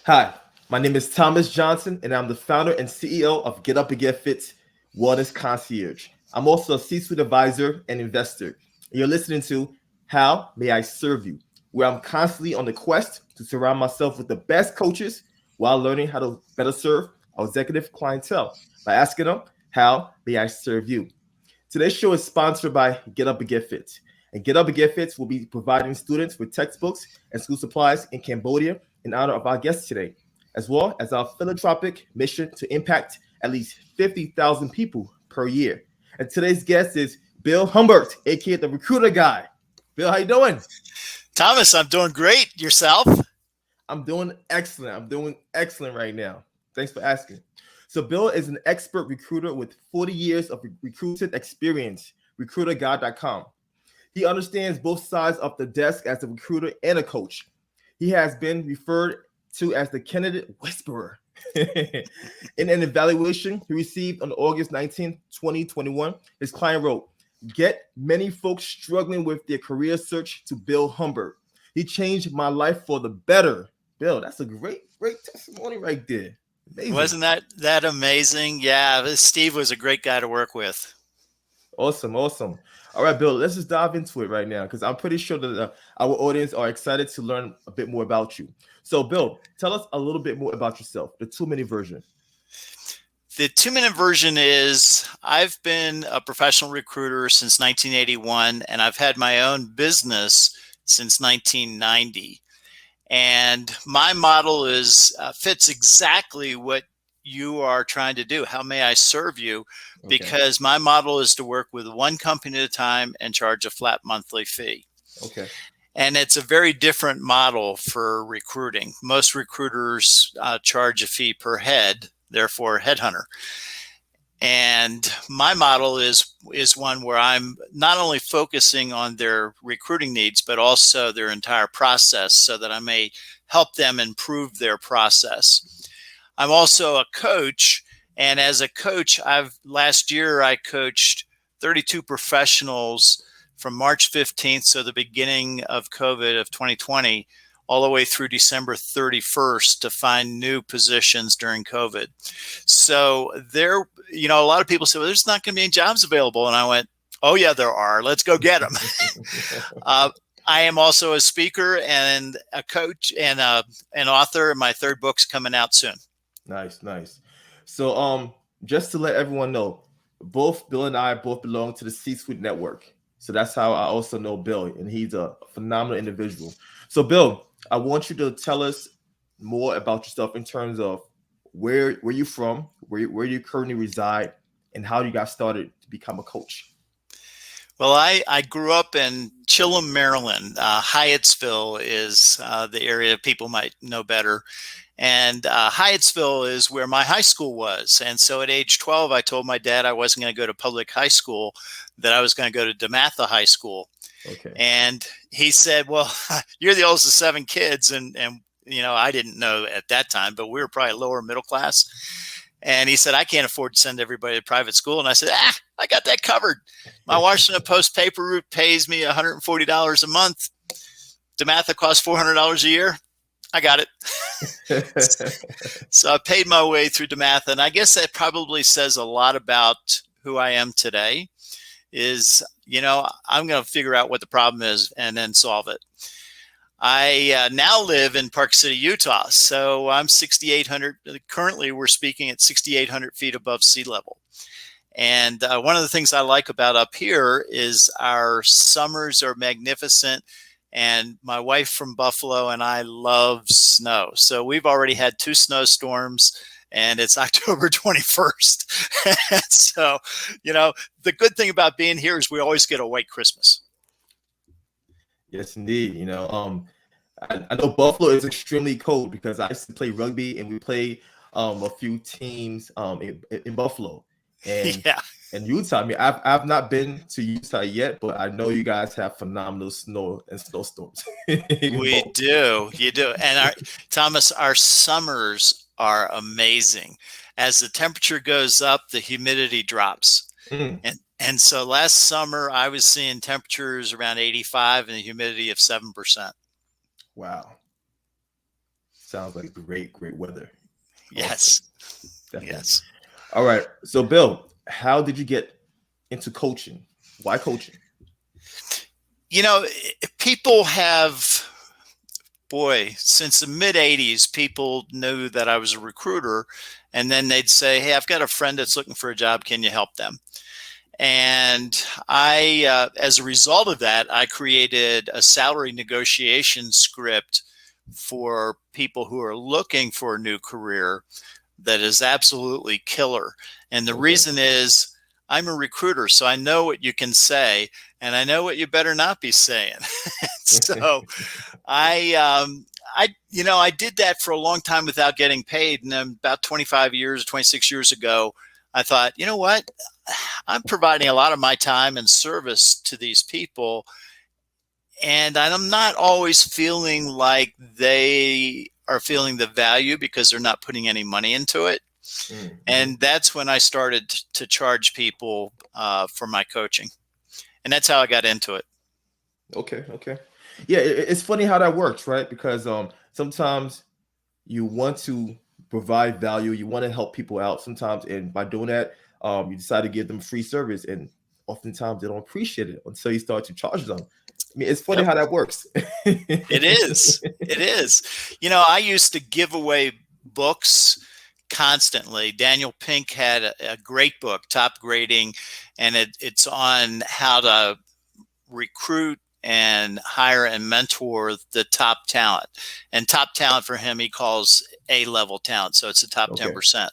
Hi, my name is Thomas Johnson, and I'm the founder and CEO of GetUpNGetFit Wellness Concierge. I'm also a C-suite advisor and investor. You're listening to How May I Serve You, where I'm constantly on the quest to surround myself with the best coaches while learning how to better serve our executive clientele by asking them, How may I serve you? Today's show is sponsored by Get Up and Get Fit. And Get Up and Get Fit will be providing students with textbooks and school supplies in Cambodia in honor of our guest today, as well as our philanthropic mission to impact at least 50,000 people per year. And today's guest is Bill Humbert, aka the Recruiter Guy. Bill, how you doing? Thomas, I'm doing great. Yourself? I'm doing excellent. I'm doing excellent right now. Thanks for asking. So Bill is an expert recruiter with 40 years of recruiting experience, recruiterguy.com. He understands both sides of the desk as a recruiter and a coach. He has been referred to as the candidate whisperer. In an evaluation he received on August 19, 2021, his client wrote, "Get many folks struggling with their career search to Bill Humbert. He changed my life for the better." Bill, that's a great testimony right there. Amazing. Wasn't that amazing? Yeah, Steve was a great guy to work with. Awesome. All right, Bill, let's just dive into it right now because I'm pretty sure that our audience are excited to learn a bit more about you. So, Bill, tell us a little bit more about yourself, the 2-minute version. The 2-minute version is I've been a professional recruiter since 1981, and I've had my own business since 1990. And my model fits exactly what you are trying to do. How may I serve you? Okay. Because my model is to work with one company at a time and charge a flat monthly fee. Okay. And it's a very different model for recruiting. Most recruiters charge a fee per head, therefore headhunter. And my model is one where I'm not only focusing on their recruiting needs, but also their entire process so that I may help them improve their process. I'm also a coach. And as a coach, last year I coached 32 professionals from March 15th, so the beginning of COVID of 2020, all the way through December 31st to find new positions during COVID. So there, a lot of people say, well, there's not going to be any jobs available. And I went, oh yeah, there are. Let's go get them. I am also a speaker and a coach and an author. My third book's coming out soon. Nice. So just to let everyone know, both Bill and I both belong to the C-Suite network. So that's how I also know Bill, and he's a phenomenal individual. So Bill, I want you to tell us more about yourself in terms of where you're from, where you currently reside, and how you got started to become a coach. Well, I grew up in Chilham, Maryland. Hyattsville is the area people might know better. And Hyattsville is where my high school was. And so at age 12, I told my dad I wasn't going to go to public high school, that I was going to go to DeMatha High School. Okay. And he said, well, you're the oldest of 7 kids. And I didn't know at that time, but we were probably lower middle class. And he said, I can't afford to send everybody to private school. And I said, I got that covered. My Washington Post paper route pays me $140 a month. DeMatha costs $400 a year. I got it. So I paid my way through DeMatha. And I guess that probably says a lot about who I am today is, I'm going to figure out what the problem is and then solve it. I now live in Park City, Utah. So I'm 6,800. Currently, we're speaking at 6,800 feet above sea level. And one of the things I like about up here is our summers are magnificent. And my wife from Buffalo and I love snow. So we've already had 2 snowstorms and it's October 21st. So, the good thing about being here is we always get a white Christmas. Yes, indeed. I know Buffalo is extremely cold because I used to play rugby and we play a few teams in Buffalo. And yeah. In Utah, I mean, I've not been to Utah yet, but I know you guys have phenomenal snow and snowstorms. We do. You do. And Thomas, our summers are amazing. As the temperature goes up, the humidity drops. And so last summer, I was seeing temperatures around 85 and a humidity of 7%. Wow. Sounds like great weather. Awesome. Yes. Definitely. Yes. All right. So, Bill, how did you get into coaching? Why coaching? People have, boy, since the mid 80s, people knew that I was a recruiter. And then they'd say, hey, I've got a friend that's looking for a job. Can you help them? And as a result of that, I created a salary negotiation script for people who are looking for a new career that is absolutely killer. And the reason is I'm a recruiter, so I know what you can say and I know what you better not be saying. So I did that for a long time without getting paid. And then about 26 years ago, I thought, you know what? I'm providing a lot of my time and service to these people, and I'm not always feeling like they are feeling the value because they're not putting any money into it. Mm-hmm. And that's when I started to charge people for my coaching. And that's how I got into it. Okay. Yeah, it's funny how that works, right? Because sometimes you want to provide value, you want to help people out sometimes, and by doing that, you decide to give them free service, and oftentimes they don't appreciate it until you start to charge them. I mean, it's funny how that works. It is. I used to give away books constantly. Daniel Pink had a great book, Top Grading, and it's on how to recruit and hire and mentor the top talent. And top talent for him, he calls A-level talent. So it's the top 10%.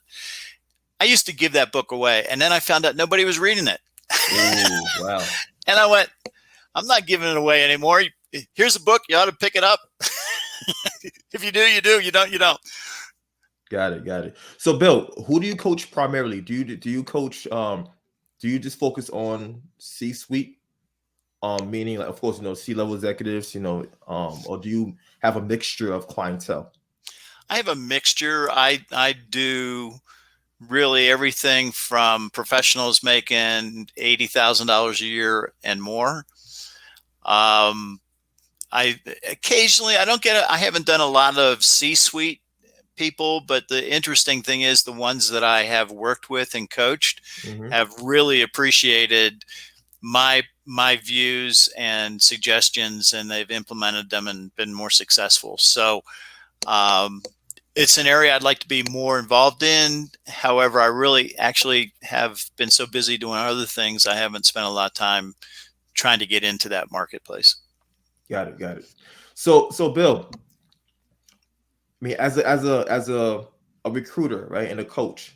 I used to give that book away, and then I found out nobody was reading it. Ooh, wow. And I went, I'm not giving it away anymore. Here's a book. You ought to pick it up. If you do, you do. You don't, you don't. Got it. So, Bill, who do you coach primarily? Do you coach? Do you just focus on C-suite? Meaning, like, of course, C-level executives. Or do you have a mixture of clientele? I have a mixture. I do really everything from professionals making $80,000 a year and more. I occasionally, I haven't done a lot of C-suite people, but the interesting thing is the ones that I have worked with and coached have really appreciated my views and suggestions, and they've implemented them and been more successful. So it's an area I'd like to be more involved in. However, I really actually have been so busy doing other things, I haven't spent a lot of time trying to get into that marketplace. Got it. So Bill, I mean, as a recruiter, right, and a coach,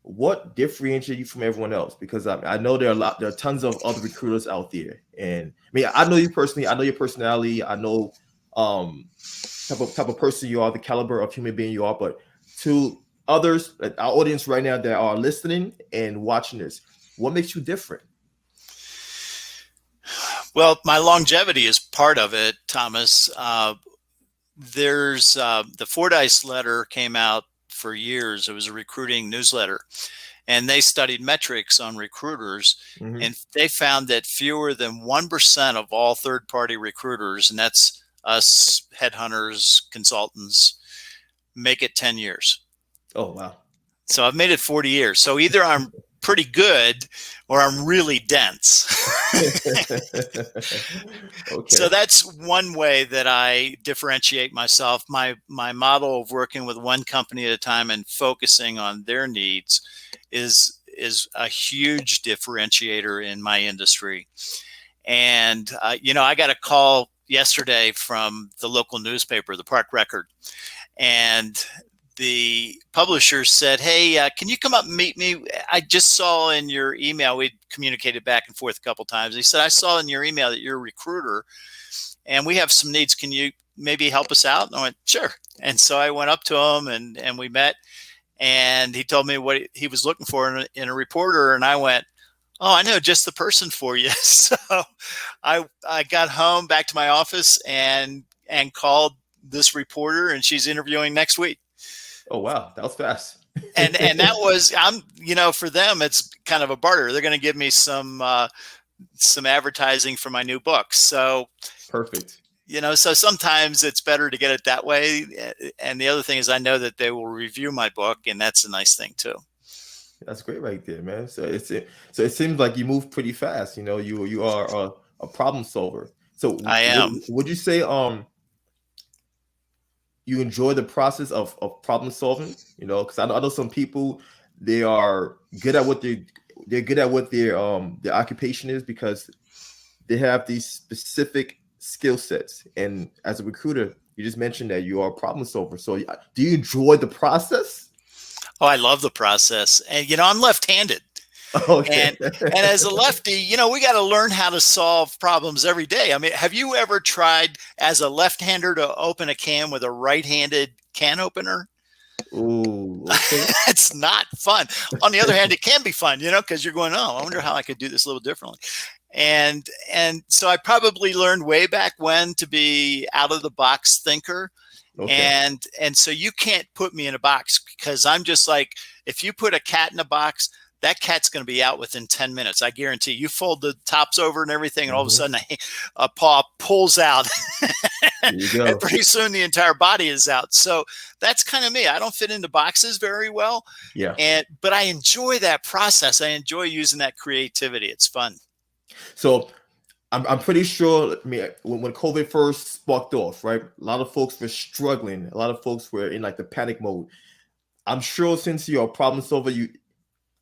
what differentiates you from everyone else? Because I know there are tons of other recruiters out there, and I mean, I know you personally, I know your personality, I know type of person you are, the caliber of human being you are, but to others, our audience right now that are listening and watching this, what makes you different? Well, my longevity is part of it, Thomas. There's the Fordyce letter came out for years. It was a recruiting newsletter, and they studied metrics on recruiters, and they found that fewer than 1% of all third-party recruiters, and that's us headhunters, consultants, make it 10 years. Oh, wow. So I've made it 40 years. So either I'm pretty good or I'm really dense. Okay. So that's one way that I differentiate myself. My model of working with one company at a time and focusing on their needs is a huge differentiator in my industry. And, I got a call yesterday from the local newspaper, the Park Record, and the publisher said, hey, can you come up and meet me? I just saw in your email, we'd communicated back and forth a couple of times. He said, I saw in your email that you're a recruiter and we have some needs. Can you maybe help us out? And I went, sure. And so I went up to him and we met, and he told me what he was looking for in a reporter. And I went, oh, I know just the person for you. So I got home back to my office and called this reporter, and she's interviewing next week. Oh, wow. That was fast. and that was, for them, it's kind of a barter. They're going to give me some advertising for my new book. So perfect. So sometimes it's better to get it that way. And the other thing is I know that they will review my book, and that's a nice thing too. That's great right there, man. So it seems like you move pretty fast. You are a problem solver. So I am. would you say you enjoy the process of problem solving? Because I know some people, they are good at what they're good at what their occupation is because they have these specific skill sets. And as a recruiter, you just mentioned that you are a problem solver. So do you enjoy the process? Oh, I love the process. And, I'm left-handed. Okay. And as a lefty, we got to learn how to solve problems every day. I mean, have you ever tried as a left-hander to open a can with a right-handed can opener? Ooh, okay. It's not fun. On the other hand, it can be fun, because you're going, oh, I wonder how I could do this a little differently. And so I probably learned way back when to be out of the box thinker. Okay. And so you can't put me in a box because I'm just like, if you put a cat in a box, that cat's going to be out within 10 minutes. I guarantee you fold the tops over and everything. And all of a sudden a paw pulls out and pretty soon the entire body is out. So that's kind of me. I don't fit into boxes very well. Yeah. But I enjoy that process. I enjoy using that creativity. It's fun. So I'm pretty sure, when COVID first sparked off, right? A lot of folks were struggling. A lot of folks were in like the panic mode. I'm sure since you're a problem solver,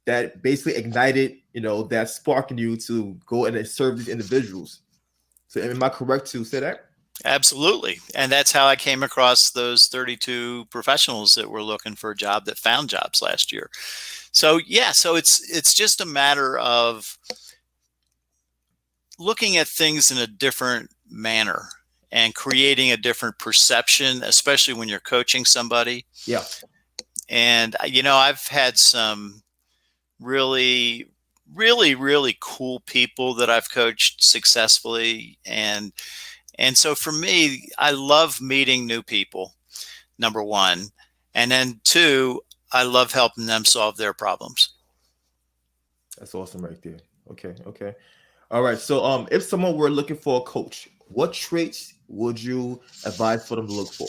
that basically ignited, that spark in you to go and serve these individuals. So am I correct to say that? Absolutely. And that's how I came across those 32 professionals that were looking for a job that found jobs last year. So yeah, so it's just a matter of looking at things in a different manner and creating a different perception, especially when you're coaching somebody. Yeah. And, I've had some really, really, really cool people that I've coached successfully. And so for me, I love meeting new people, number one. And then two, I love helping them solve their problems. That's awesome right there. Okay. All right. So if someone were looking for a coach, what traits would you advise for them to look for?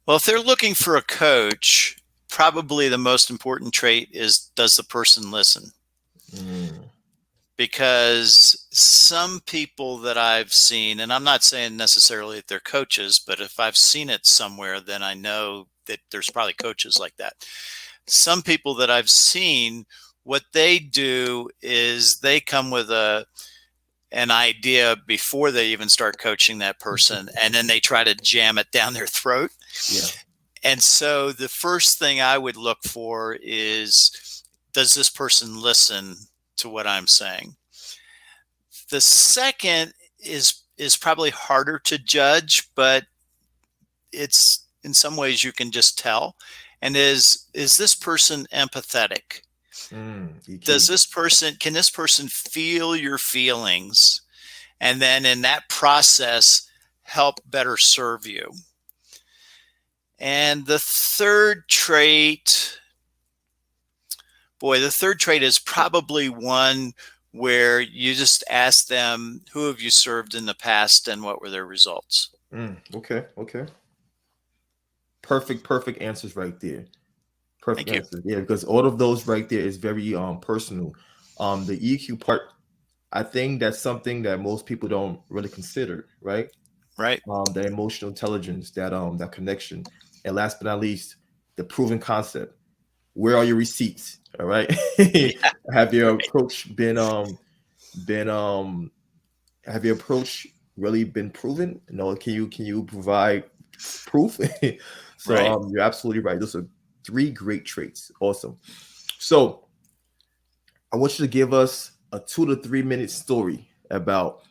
Well, if they're looking for a coach, probably the most important trait is, does the person listen? Because some people that I've seen, and I'm not saying necessarily that they're coaches, but if I've seen it somewhere, then I know that there's probably coaches like that. Some people that I've seen, what they do is they come with an idea before they even start coaching that person, and then they try to jam it down their throat. Yeah. And so the first thing I would look for is, does this person listen to what I'm saying? The second is probably harder to judge, but it's in some ways you can just tell. And is this person empathetic? Can this person feel your feelings? And then in that process, help better serve you. And the third trait is probably one where you just ask them, who have you served in the past and what were their results? Okay. Perfect answers right there. Perfect answers. Yeah, because all of those right there is very personal. The EQ part, I think that's something that most people don't really consider, right? Right. The emotional intelligence, that connection. And last but not least, the proven concept. Where are your receipts? All right. Yeah. Have your approach been have your approach really been proven? Can you provide proof? So right. You're absolutely right. Those are 3 great traits. Awesome. So I want you to give us a 2 to 3 minute story about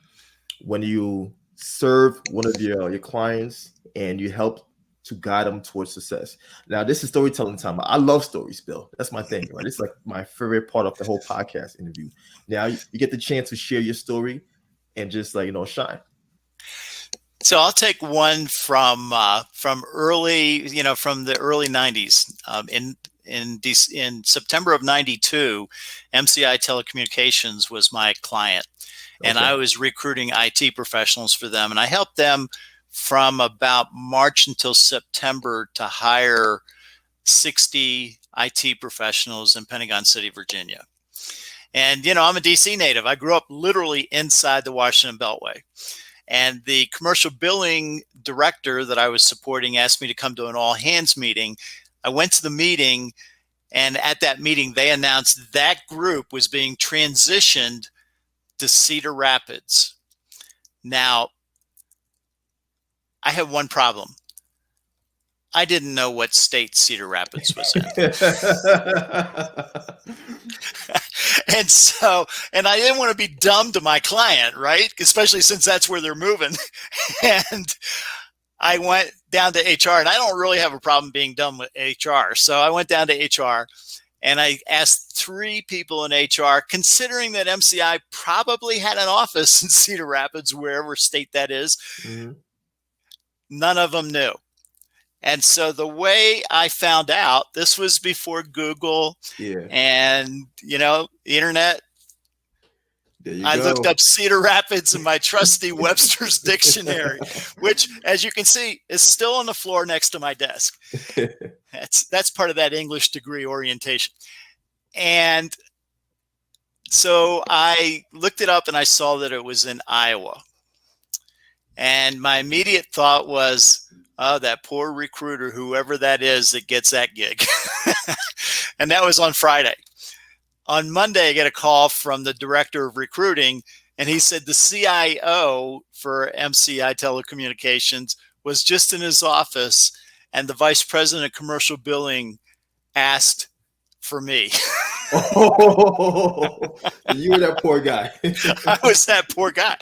when you serve one of your clients and you help to guide them towards success. Now, this is storytelling time. I love stories, Bill. That's my thing, right? It's like my favorite part of the whole podcast interview. Now, you get the chance to share your story and just shine. So I'll take one from early, from the early 90s. In September of 92, MCI Telecommunications was my client. And I was recruiting IT professionals for them. And I helped them from about March until September to hire 60 IT professionals in Pentagon City, Virginia. And, I'm a DC native. I grew up literally inside the Washington Beltway. And the commercial billing director that I was supporting asked me to come to an all hands meeting. I went to the meeting, and at that meeting, they announced that group was being transitioned to Cedar Rapids. Now, I had one problem. I didn't know what state Cedar Rapids was in. And I didn't want to be dumb to my client, right? Especially since that's where they're moving. And I went down to HR, and I don't really have a problem being dumb with HR. So I went down to HR, and I asked 3 people in HR, considering that MCI probably had an office in Cedar Rapids, wherever state that is. Mm-hmm. None of them knew. And so the way I found out, this was before Google and, the internet. I looked up Cedar Rapids in my trusty Webster's dictionary, which, as you can see, is still on the floor next to my desk. That's part of that English degree orientation. And so I looked it up, and I saw that it was in Iowa. And my immediate thought was, oh, that poor recruiter, whoever that is that gets that gig. And that was on Friday. On Monday, I get a call from the director of recruiting, and he said the CIO for MCI Telecommunications was just in his office, and the vice president of commercial billing asked for me. Oh, you were that poor guy. I was that poor guy.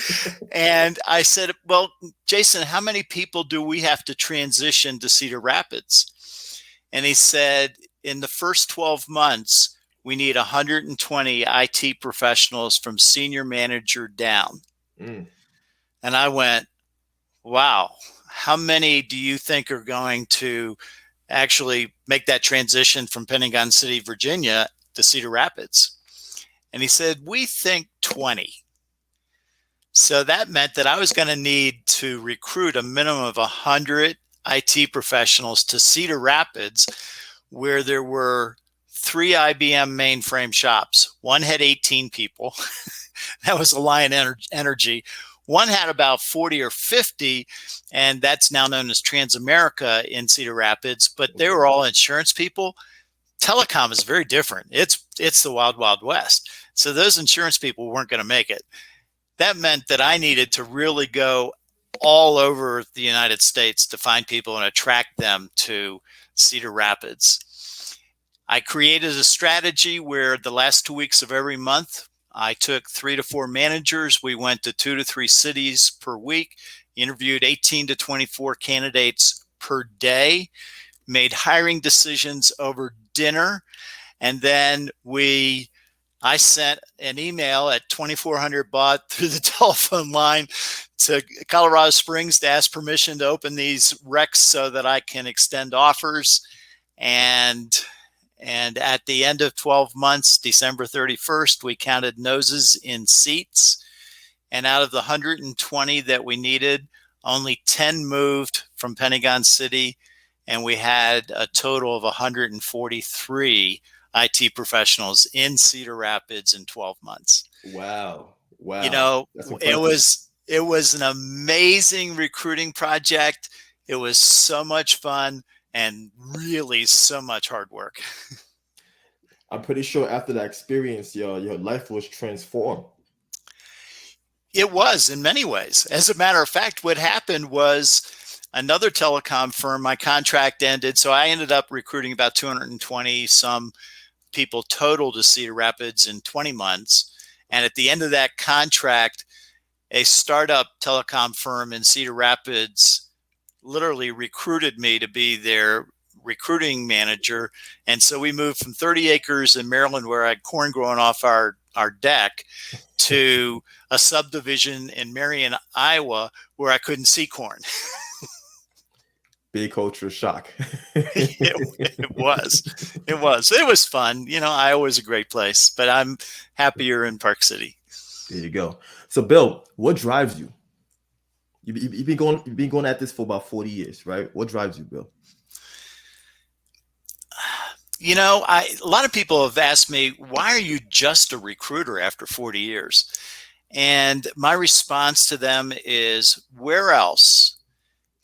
And I said, well, Jason, how many people do we have to transition to Cedar Rapids? And he said, in the first 12 months, we need 120 IT professionals from senior manager down. Mm. And I went, wow, how many do you think are going to actually make that transition from Pentagon City, Virginia to Cedar Rapids? And he said, we think 20. So that meant that I was going to need to recruit a minimum of 100 IT professionals to Cedar Rapids, where there were 3 IBM mainframe shops. One had 18 people. That was Alliant Energy. One had about 40 or 50, and that's now known as Transamerica in Cedar Rapids, but they were all insurance people. Telecom is very different. It's the wild, wild west. So those insurance people weren't going to make it. That meant that I needed to really go all over the United States to find people and attract them to Cedar Rapids. I created a strategy where the last 2 weeks of every month, I took 3 to 4 managers. We went to 2 to 3 cities per week, interviewed 18 to 24 candidates per day, made hiring decisions over dinner, and then I sent an email at 2400 baht through the telephone line to Colorado Springs to ask permission to open these recs so that I can extend offers. And at the end of 12 months, December 31st, we counted noses in seats. And out of the 120 that we needed, only 10 moved from Pentagon City. And we had a total of 143 IT professionals in Cedar Rapids in 12 months. Wow. It was an amazing recruiting project. It was so much fun and really so much hard work. I'm pretty sure after that experience, your life was transformed. It was in many ways. As a matter of fact, what happened was another telecom firm, my contract ended. So I ended up recruiting about 220 some people total to Cedar Rapids in 20 months. And at the end of that contract, a startup telecom firm in Cedar Rapids literally recruited me to be their recruiting manager. And so we moved from 30 acres in Maryland, where I had corn growing off our deck, to a subdivision in Marion, Iowa, where I couldn't see corn. Big culture shock. It was fun. Iowa is a great place, but I'm happier in Park City. There you go. So, Bill, what drives you? You've been going at this for about 40 years, right? What drives you, Bill? A lot of people have asked me, why are you just a recruiter after 40 years? And my response to them is, where else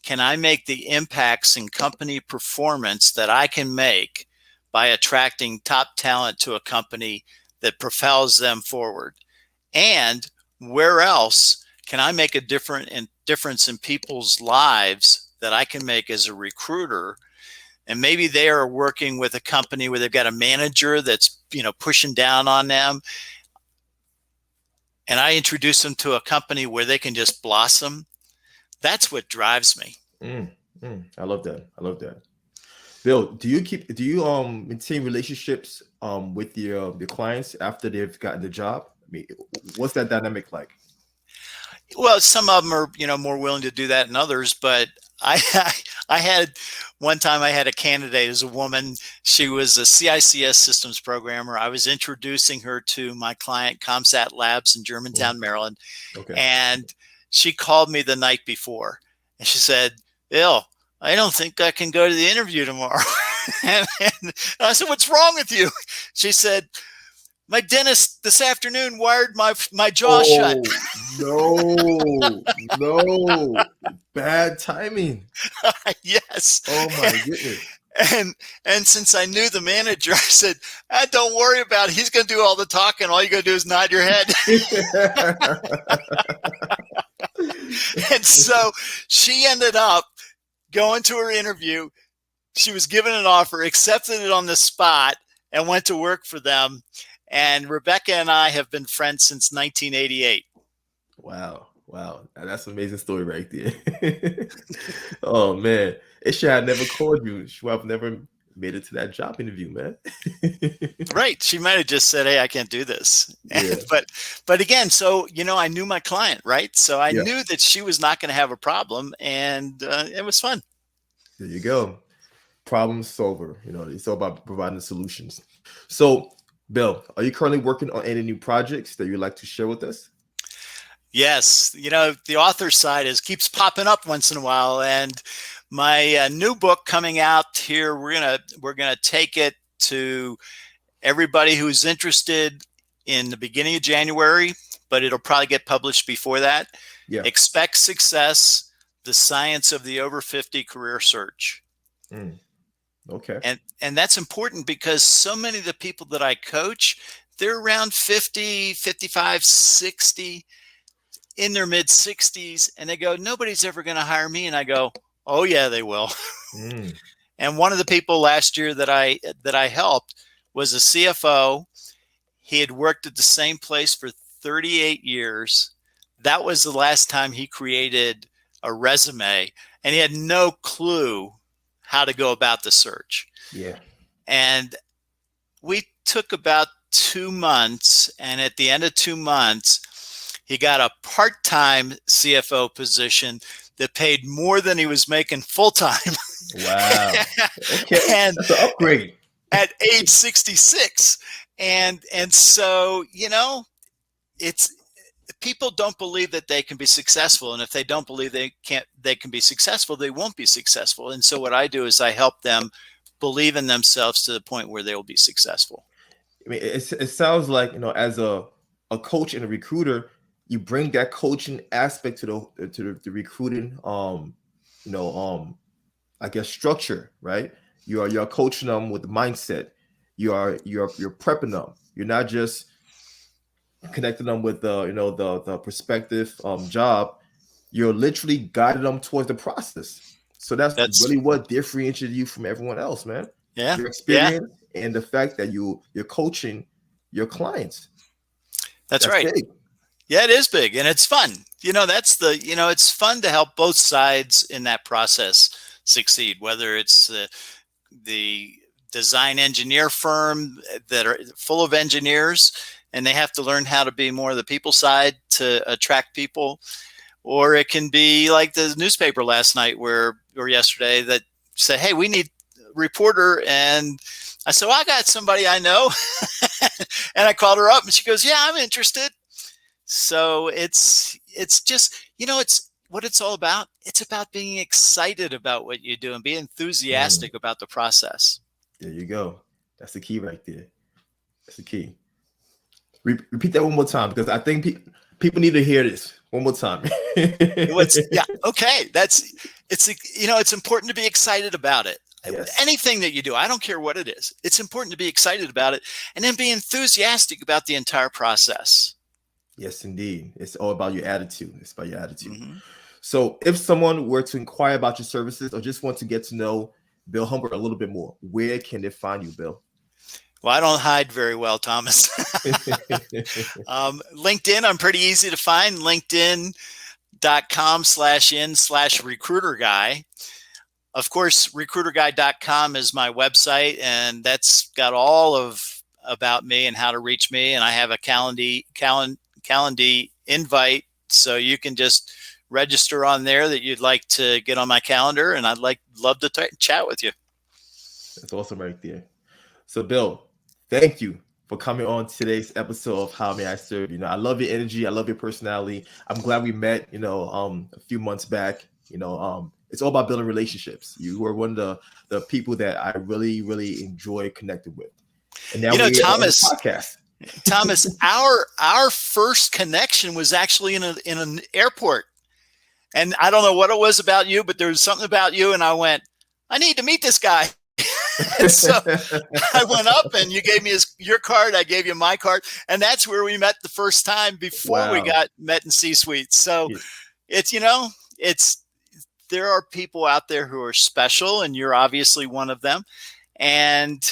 can I make the impacts in company performance that I can make by attracting top talent to a company that propels them forward? And where else can I make a difference in people's lives that I can make as a recruiter? And maybe they are working with a company where they've got a manager that's, pushing down on them. And I introduce them to a company where they can just blossom. That's what drives me. I love that. I love that. Bill, do you maintain relationships with your clients after they've gotten the job? I mean, what's that dynamic like? Well, some of them are, more willing to do that than others, but I had one time I had a candidate as a woman. She was a CICS systems programmer. I was introducing her to my client, ComSat Labs in Germantown, Maryland. Okay. And she called me the night before and she said, Bill, I don't think I can go to the interview tomorrow. and I said, what's wrong with you? She said, my dentist this afternoon wired my jaw shut. No. Bad timing. Yes. Oh my goodness. And since I knew the manager, I said, don't worry about it. He's going to do all the talking. All you got to do is nod your head. And so she ended up going to her interview. She was given an offer, accepted it on the spot, and went to work for them. And Rebecca and I have been friends since 1988. Wow. That's an amazing story right there. Oh, man. If she had never called you, she would have never made it to that job interview, man. Right. She might have just said, hey, I can't do this. Yeah. But again, so, I knew my client, right? So I knew that she was not going to have a problem, and it was fun. There you go. Problem solver. It's all about providing solutions. So, Bill, are you currently working on any new projects that you'd like to share with us? Yes. The author side keeps popping up once in a while, and my new book coming out here, we're gonna take it to everybody who's interested in the beginning of January, but it'll probably get published before that. Yeah. Expect Success: The Science of the Over 50 Career Search. Okay. And that's important because so many of the people that I coach, they're around 50, 55, 60, in their mid 60s. And they go, nobody's ever going to hire me. And I go, oh yeah, they will. And one of the people last year that I helped was a CFO. He had worked at the same place for 38 years. That was the last time he created a resume, and he had no clue how to go about the search. Yeah. And we took about 2 months, and at the end of 2 months, he got a part-time CFO position that paid more than he was making full-time. Wow. Okay. And that's an upgrade. At age 66. And so, it's, people don't believe that they can be successful. And if they don't believe they can be successful, they won't be successful. And so what I do is I help them believe in themselves to the point where they will be successful. I mean, it sounds like, as a coach and a recruiter, you bring that coaching aspect to the recruiting, I guess, structure, right? You're coaching them with the mindset. You're prepping them. You're not just connecting them with the prospective job. You're literally guiding them towards the process. So that's really what differentiates you from everyone else, man. Yeah. Your experience and the fact that you're coaching your clients. That's right. Big. Yeah, it is big, and it's fun. It's fun to help both sides in that process succeed, whether it's the design engineer firm that are full of engineers and they have to learn how to be more of the people side to attract people, or it can be like the newspaper last night or yesterday that said, hey, we need a reporter. And I said, well, I got somebody I know. And I called her up and she goes, yeah, I'm interested. So it's just, it's what it's all about. It's about being excited about what you do and be enthusiastic about the process. There you go. That's the key right there. That's the key. Repeat that one more time, because I think people need to hear this one more time. Okay. It's important to be excited about it. Yes. Anything that you do, I don't care what it is. It's important to be excited about it and then be enthusiastic about the entire process. Yes, indeed. It's all about your attitude. It's about your attitude. Mm-hmm. So if someone were to inquire about your services or just want to get to know Bill Humbert a little bit more, where can they find you, Bill? Well, I don't hide very well, Thomas. LinkedIn, I'm pretty easy to find. LinkedIn.com/in/recruiter guy. Of course, recruiterguy.com is my website, and that's got all of about me and how to reach me. And I have a Calendly invite, so you can just register on there that you'd like to get on my calendar, and I'd love to chat with you. That's awesome right there. So, Bill, thank you for coming on today's episode of How May I Serve You. I love your energy. I love your personality. I'm glad we met, a few months back. It's all about building relationships. You were one of the people that I really, really enjoy connecting with. And now we're Thomas, on the podcast. Thomas, our first connection was actually in an airport. And I don't know what it was about you, but there was something about you. And I went, I need to meet this guy. And so I went up and you gave me your card. I gave you my card. And that's where we met the first time before we got met in C-suite. So there are people out there who are special, and you're obviously one of them. And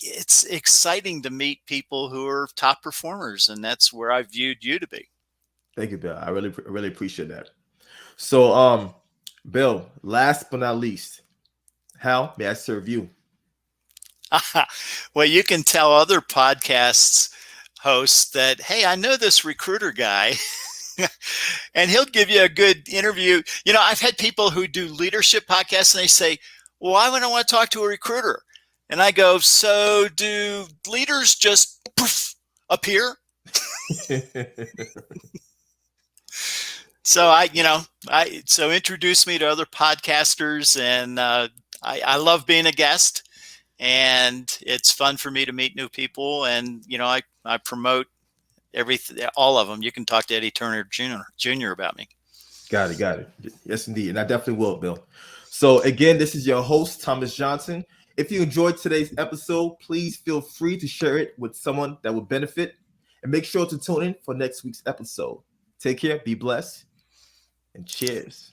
it's exciting to meet people who are top performers. And that's where I viewed you to be. Thank you, Bill. I really, really appreciate that. So, Bill, last but not least, how may I serve you? Well, you can tell other podcasts hosts that, hey, I know this recruiter guy and he'll give you a good interview. I've had people who do leadership podcasts and they say, well, why would I want to talk to a recruiter? And I go, so do leaders just appear? So so introduce me to other podcasters, and I love being a guest, and it's fun for me to meet new people. And, I promote all of them. You can talk to Eddie Turner Jr. about me. Got it. Yes, indeed. And I definitely will, Bill. So again, this is your host, Thomas Johnson. If you enjoyed today's episode, please feel free to share it with someone that will benefit, and make sure to tune in for next week's episode. Take care, be blessed, and cheers.